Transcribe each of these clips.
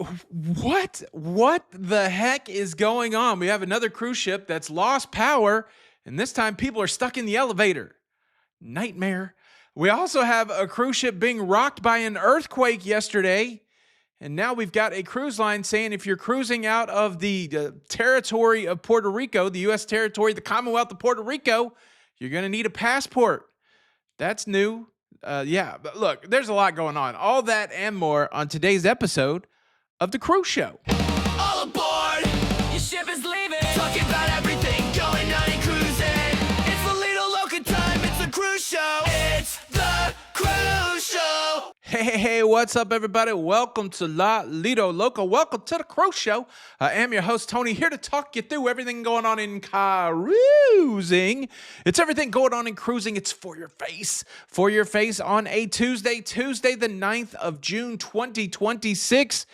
What the heck is going on? We have another cruise ship that's lost power, and this time people are stuck in the elevator. Nightmare. We also have a cruise ship being rocked by an earthquake yesterday. And now we've got a cruise line saying if you're cruising out of the territory of Puerto Rico, the U.S. territory, the Commonwealth of Puerto Rico, you're going to need a passport. That's new. But look, there's a lot going on. All that and more on today's episode of The Cruise Show. All aboard! Your ship is leaving. Talking about everything going on in cruising. It's the Lido Loca time. It's the cruise show. It's the cruise show. Hey, what's up, everybody? Welcome to La Lido Loca. Welcome to The Cruise Show. I am your host, Tony, here to talk you through everything going on in cruising. It's everything going on in cruising. It's for your face on a Tuesday the 9th of June, 2026.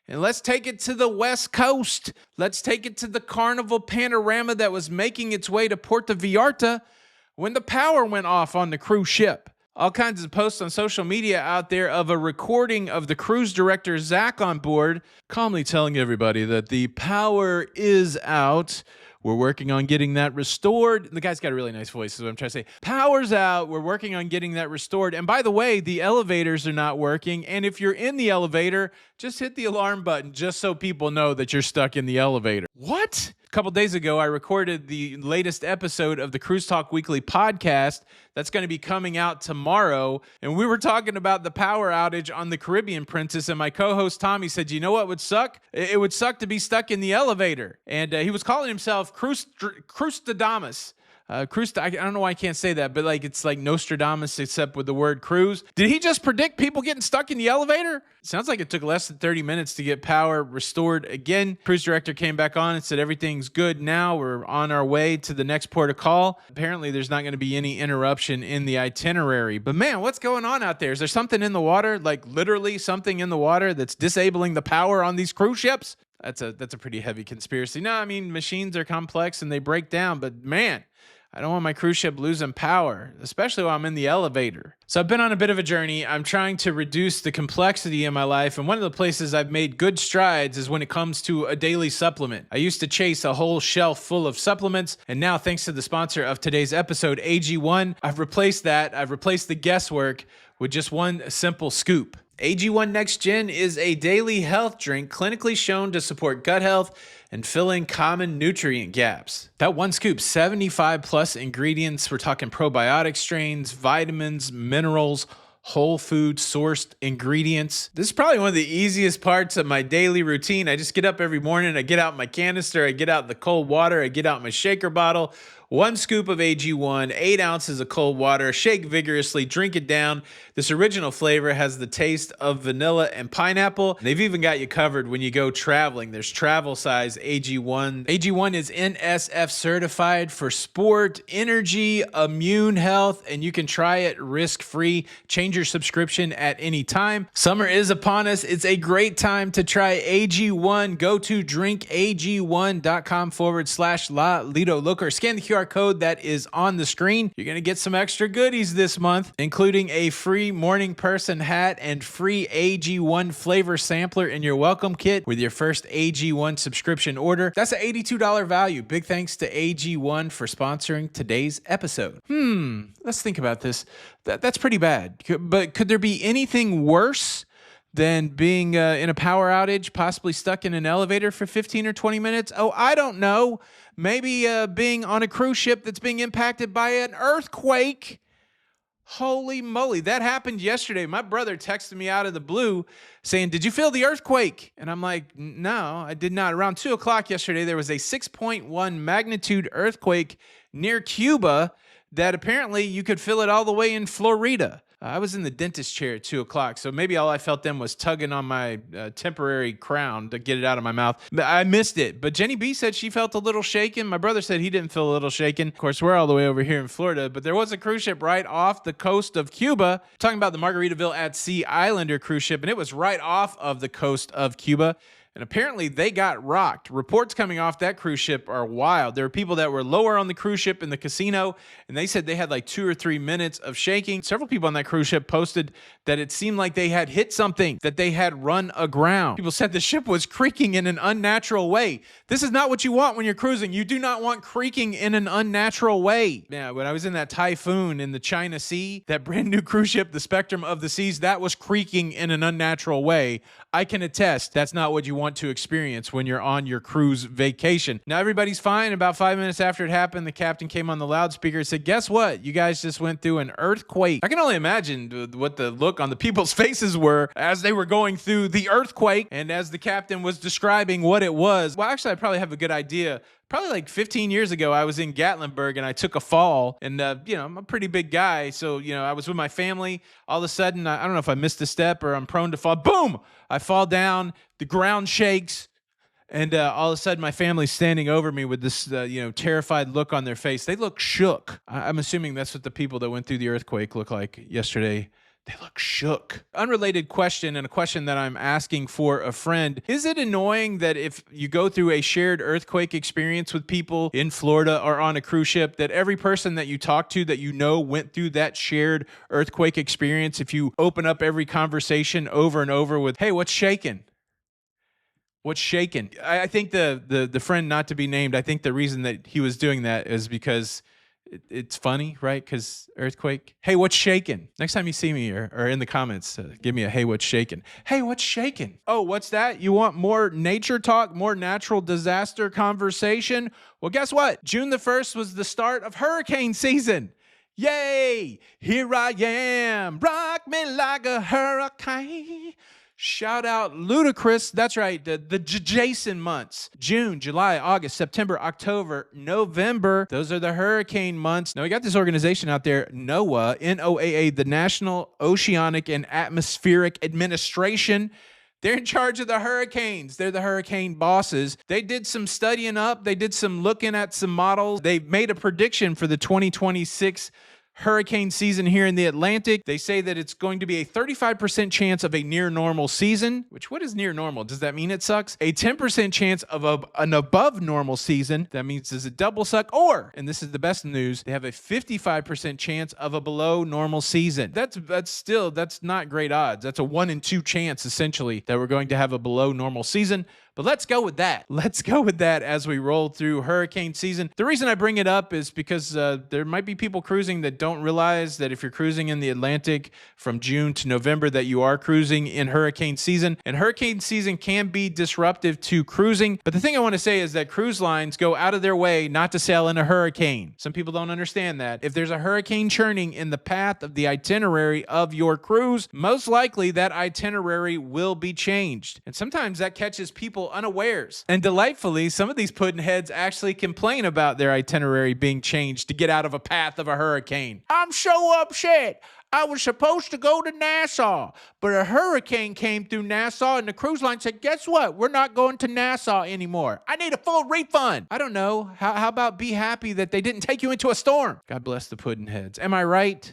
And let's take it to the West Coast. Let's take it to the Carnival Panorama that was making its way to Puerto Vallarta when the power went off on the cruise ship. All kinds of posts on social media out there of a recording of the cruise director, Zach, on board, calmly telling everybody that the power is out. We're working on getting that restored. The guy's got a really nice voice, is what I'm trying to say. Power's out. We're working on getting that restored. And by the way, the elevators are not working. And if you're in the elevator, just hit the alarm button just so people know that you're stuck in the elevator. What? A couple days ago, I recorded the latest episode of the Cruise Talk Weekly podcast that's going to be coming out tomorrow. And we were talking about the power outage on the Caribbean Princess. And my co-host Tommy said, you know what would suck? It would suck to be stuck in the elevator. And he was calling himself Cruistadamus. I don't know why I can't say that, but it's like Nostradamus except with the word cruise. Did he just predict people getting stuck in the elevator? Sounds like it took less than 30 minutes to get power restored again. Cruise director came back on and said everything's good now. We're on our way to the next port of call. Apparently there's not going to be any interruption in the itinerary. But man, what's going on out there? Is there something in the water, like literally something in the water that's disabling the power on these cruise ships? That's a pretty heavy conspiracy. No, I mean, machines are complex and they break down, but man, I don't want my cruise ship losing power, especially while I'm in the elevator. So I've been on a bit of a journey. I'm trying to reduce the complexity in my life. And one of the places I've made good strides is when it comes to a daily supplement. I used to chase a whole shelf full of supplements. And now, thanks to the sponsor of today's episode, AG1, I've replaced that. I've replaced the guesswork with just one simple scoop. AG1 Next Gen is a daily health drink clinically shown to support gut health and fill in common nutrient gaps. That one scoop, 75 plus ingredients. We're talking probiotic strains, vitamins, minerals, whole food sourced ingredients. This is probably one of the easiest parts of my daily routine. I just get up every morning, I get out my canister, I get out the cold water, I get out my shaker bottle, one scoop of AG1, 8 ounces of cold water, shake vigorously, drink it down. This original flavor has the taste of vanilla and pineapple. They've even got you covered when you go traveling. There's travel size AG1. AG1 is NSF certified for sport, energy, immune health, and you can try it risk-free. Change your subscription at any time. Summer is upon us. It's a great time to try AG1. Go to drinkag1.com/La Lido Loca or scan the QR code that is on the screen. You're going to get some extra goodies this month, including a free morning person hat and free AG1 flavor sampler in your welcome kit with your first AG1 subscription order. That's an $82 value. Big thanks to AG1 for sponsoring today's episode. Let's think about this. That's pretty bad. But could there be anything worse than being in a power outage, possibly stuck in an elevator for 15 or 20 minutes? Oh, I don't know. Maybe being on a cruise ship that's being impacted by an earthquake. Holy moly, that happened yesterday. My brother texted me out of the blue saying, did you feel the earthquake? And I'm like, no, I did not. Around 2 o'clock yesterday, there was a 6.1 magnitude earthquake near Cuba that apparently you could feel it all the way in Florida. I was in the dentist chair at 2 o'clock, so maybe all I felt then was tugging on my temporary crown to get it out of my mouth. But I missed it. But Jenny B said she felt a little shaken. My brother said he didn't feel a little shaken. Of course, we're all the way over here in Florida, but there was a cruise ship right off the coast of Cuba. Talking about the Margaritaville at Sea Islander cruise ship, and it was right off of the coast of Cuba. And apparently they got rocked. Reports coming off that cruise ship are wild. There were people that were lower on the cruise ship in the casino, and they said they had like 2 or 3 minutes of shaking. Several people on that cruise ship posted that it seemed like they had hit something, that they had run aground. People said the ship was creaking in an unnatural way. This is not what you want when you're cruising. You do not want creaking in an unnatural way. Now, when I was in that typhoon in the China Sea, that brand new cruise ship, the Spectrum of the Seas, that was creaking in an unnatural way. I can attest that's not what you want to experience when you're on your cruise vacation. Now, everybody's fine. About 5 minutes after it happened, the captain came on the loudspeaker and said, guess what? You guys just went through an earthquake. I can only imagine what the look on the people's faces were as they were going through the earthquake and as the captain was describing what it was. Well, actually, I probably have a good idea. Probably like 15 years ago, I was in Gatlinburg and I took a fall, and I'm a pretty big guy. So, I was with my family. All of a sudden, I don't know if I missed a step or I'm prone to fall. Boom! I fall down, the ground shakes, and all of a sudden my family's standing over me with this, terrified look on their face. They look shook. I'm assuming that's what the people that went through the earthquake look like yesterday. They look shook. Unrelated question, and a question that I'm asking for a friend. Is it annoying that if you go through a shared earthquake experience with people in Florida or on a cruise ship, that every person that you talk to that went through that shared earthquake experience, if you open up every conversation over and over with, hey, what's shaking? What's shaking? I think the friend not to be named, I think the reason that he was doing that is because it's funny, right? Because earthquake. Hey, what's shaking? Next time you see me or in the comments, give me a hey, what's shaking? Hey, what's shaking? Oh, what's that? You want more nature talk, more natural disaster conversation? Well, guess what? June the 1st was the start of hurricane season. Yay! Here I am. Rock me like a hurricane. Shout out Ludacris. That's right, the Jason months. June, July, August, September, October, November. Those are the hurricane months. Now, we got this organization out there, NOAA, N-O-A-A, the National Oceanic and Atmospheric Administration. They're in charge of the hurricanes. They're the hurricane bosses. They did some studying up. They did some looking at some models. They made a prediction for the 2026 hurricane season here in the Atlantic. They say that it's going to be a 35% chance of a near normal season, which what is near normal? Does that mean it sucks? A 10% chance of an above normal season. That means does it double suck? Or, and this is the best news, they have a 55% chance of a below normal season. That's not great odds. That's a 1 in 2 chance essentially that we're going to have a below normal season. But let's go with that. Let's go with that as we roll through hurricane season. The reason I bring it up is because there might be people cruising that don't realize that if you're cruising in the Atlantic from June to November that you are cruising in hurricane season. And hurricane season can be disruptive to cruising. But the thing I want to say is that cruise lines go out of their way not to sail in a hurricane. Some people don't understand that. If there's a hurricane churning in the path of the itinerary of your cruise, most likely that itinerary will be changed. And sometimes that catches people unawares. And delightfully, some of these pudding heads actually complain about their itinerary being changed to get out of a path of a hurricane. I'm so upset. I was supposed to go to Nassau, but a hurricane came through Nassau and the cruise line said, guess what? We're not going to Nassau anymore. I need a full refund. I don't know. How about be happy that they didn't take you into a storm? God bless the pudding heads. Am I right?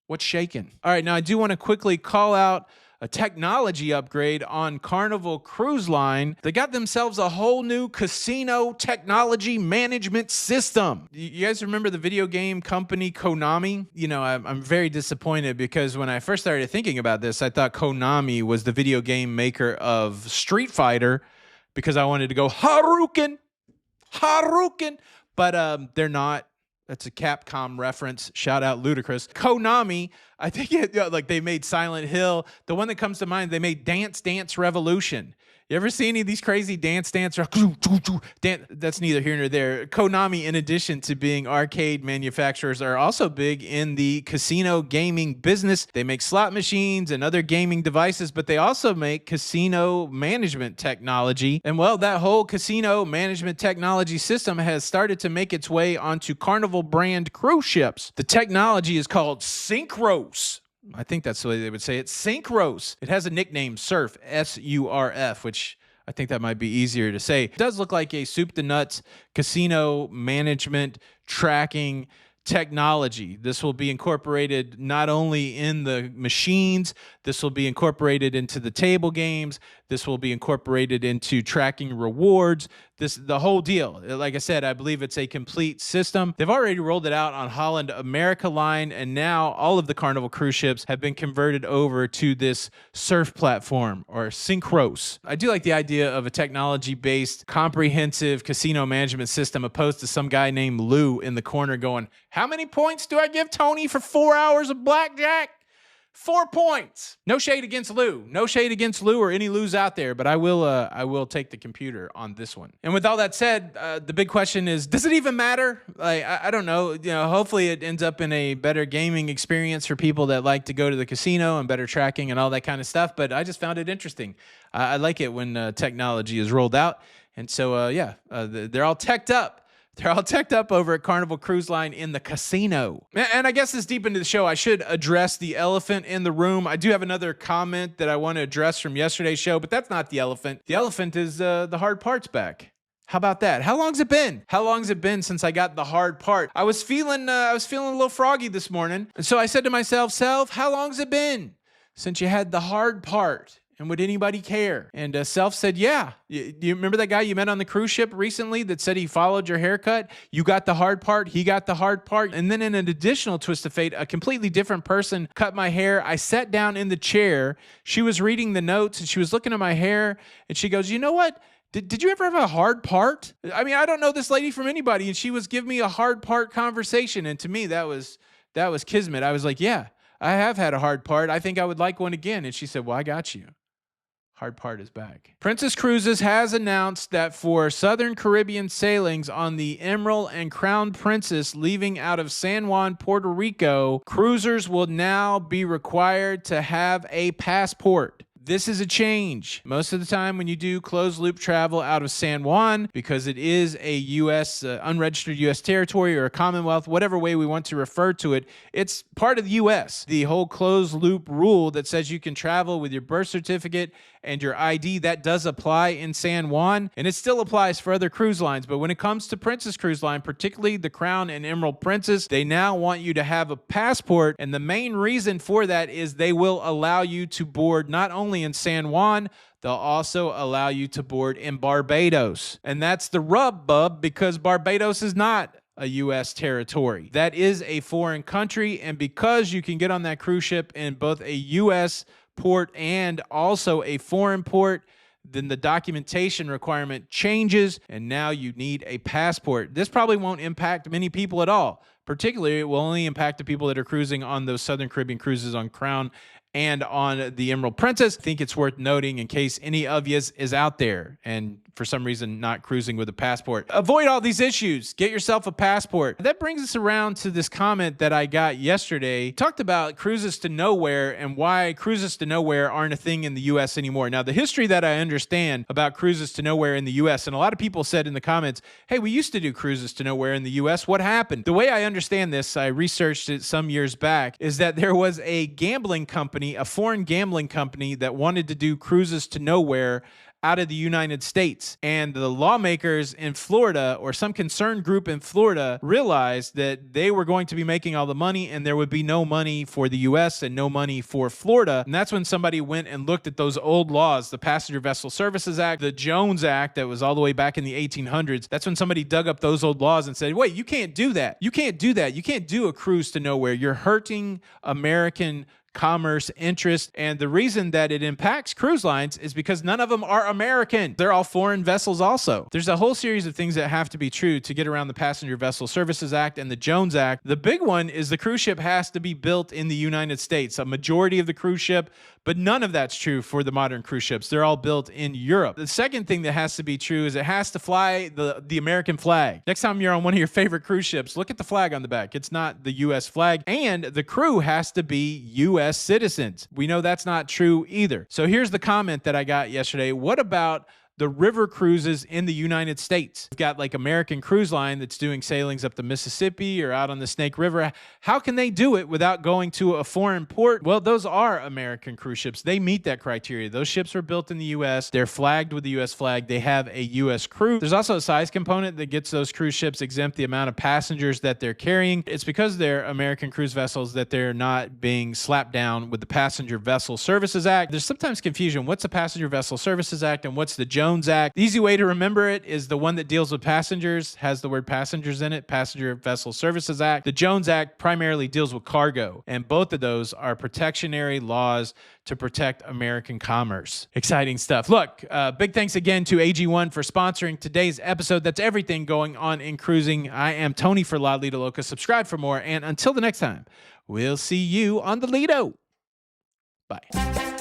What's shaking? All right, now I do want to quickly call out a technology upgrade on Carnival Cruise Line. They got themselves a whole new casino technology management system. You guys remember the video game company Konami? I'm very disappointed because when I first started thinking about this, I thought Konami was the video game maker of Street Fighter because I wanted to go Hadouken, but they're not. That's a Capcom reference. Shout out Ludacris. Konami, I think they made Silent Hill. The one that comes to mind, they made Dance Dance Revolution. You ever see any of these crazy dance? That's neither here nor there. Konami, in addition to being arcade manufacturers, are also big in the casino gaming business. They make slot machines and other gaming devices, but they also make casino management technology. And well, that whole casino management technology system has started to make its way onto Carnival brand cruise ships. The technology is called Synchros. I think that's the way they would say it. Synchros. It has a nickname, Surf, S-U-R-F, which I think that might be easier to say. It does look like a soup to nuts casino management tracking technology. This will be incorporated not only in the machines, this will be incorporated into the table games, this will be incorporated into tracking rewards, the whole deal. Like I said, I believe it's a complete system. They've already rolled it out on Holland America line, and now all of the Carnival cruise ships have been converted over to this surf platform, or Synchros. I do like the idea of a technology-based, comprehensive casino management system, opposed to some guy named Lou in the corner going, "How many points do I give Tony for 4 hours of blackjack?" 4 points. No shade against Lou. No shade against Lou or any Lou's out there, but I will take the computer on this one. And with all that said, the big question is, does it even matter? Like, I don't know. Hopefully it ends up in a better gaming experience for people that like to go to the casino, and better tracking and all that kind of stuff. But I just found it interesting. I like it when technology is rolled out. And so, they're all teched up. They're all teched up over at Carnival Cruise Line in the casino. And I guess this deep into the show, I should address the elephant in the room. I do have another comment that I want to address from yesterday's show, but that's not the elephant. The elephant is the hard parts back. How about that? How long's it been? How long's it been since I got the hard part? I was feeling a little froggy this morning. And so I said to myself, Self, how long's it been since you had the hard part? And would anybody care? And Self said, yeah. You remember that guy you met on the cruise ship recently that said he followed your haircut? You got the hard part. He got the hard part. And then in an additional twist of fate, a completely different person cut my hair. I sat down in the chair. She was reading the notes and she was looking at my hair. And she goes, you know what? Did you ever have a hard part? I mean, I don't know this lady from anybody. And she was giving me a hard part conversation. And to me, that was kismet. I was like, yeah, I have had a hard part. I think I would like one again. And she said, well, I got you. Hard part is back. Princess Cruises has announced that for Southern Caribbean sailings on the Emerald and Crown Princess leaving out of San Juan, Puerto Rico, cruisers will now be required to have a passport. This is a change. Most of the time when you do closed loop travel out of San Juan, because it is a U.S., unregistered U.S. territory or a Commonwealth, whatever way we want to refer to it, it's part of the U.S. The whole closed loop rule that says you can travel with your birth certificate and your ID, that does apply in San Juan, and it still applies for other cruise lines. But when it comes to Princess Cruise Line, particularly the Crown and Emerald Princess, they now want you to have a passport, and the main reason for that is they will allow you to board not only in San Juan, they'll also allow you to board in Barbados. And that's the rub, bub, because Barbados is not a U.S. territory. That is a foreign country, and because you can get on that cruise ship in both a U.S. port and also a foreign port, then the documentation requirement changes, and now you need a passport. This probably won't impact many people at all. Particularly, it will only impact the people that are cruising on those Southern Caribbean cruises on Crown and on the Emerald Princess. I think it's worth noting in case any of you is out there and for some reason not cruising with a passport. Avoid all these issues. Get yourself a passport. That brings us around to this comment that I got yesterday. Talked about cruises to nowhere and why cruises to nowhere aren't a thing in the U.S. anymore. Now, the history that I understand about cruises to nowhere in the U.S., and a lot of people said in the comments, hey, we used to do cruises to nowhere in the U.S. What happened? The way I understand this, I researched it some years back, is that there was a gambling company, a foreign gambling company that wanted to do cruises to nowhere out of the United States. And the lawmakers in Florida, or some concerned group in Florida, realized that they were going to be making all the money and there would be no money for the U.S. and no money for Florida. And that's when somebody went and looked at those old laws, the Passenger Vessel Services Act, the Jones Act that was all the way back in the 1800s. That's when somebody dug up those old laws and said, wait, you can't do that. You can't do that. You can't do a cruise to nowhere. You're hurting American commerce interest. And the reason that it impacts cruise lines is because none of them are American. They're all foreign vessels also. There's a whole series of things that have to be true to get around the Passenger Vessel Services Act and the Jones Act. The big one is the cruise ship has to be built in the United States. A majority of the cruise ship, but none of that's true for the modern cruise ships. They're all built in Europe. The second thing that has to be true is it has to fly the American flag. Next time you're on one of your favorite cruise ships, look at the flag on the back. It's not the U.S. flag. And the crew has to be U.S. citizens. We know that's not true either. So here's the comment that I got yesterday. What about the river cruises in the United States. We've got like American Cruise Line that's doing sailings up the Mississippi or out on the Snake River. How can they do it without going to a foreign port? Well, those are American cruise ships. They meet that criteria. Those ships were built in the U.S. They're flagged with the U.S. flag. They have a U.S. crew. There's also a size component that gets those cruise ships exempt the amount of passengers that they're carrying. It's because they're American cruise vessels that they're not being slapped down with the Passenger Vessel Services Act. There's sometimes confusion. What's the Passenger Vessel Services Act and what's the Jones Act? The easy way to remember it is the one that deals with passengers, has the word passengers in it, Passenger Vessel Services Act. The Jones Act primarily deals with cargo, and both of those are protectionary laws to protect American commerce. Exciting stuff. Look, big thanks again to AG1 for sponsoring today's episode. That's everything going on in cruising. I am Tony for La Lido Loca. Subscribe for more, and until the next time, we'll see you on the Lido. Bye.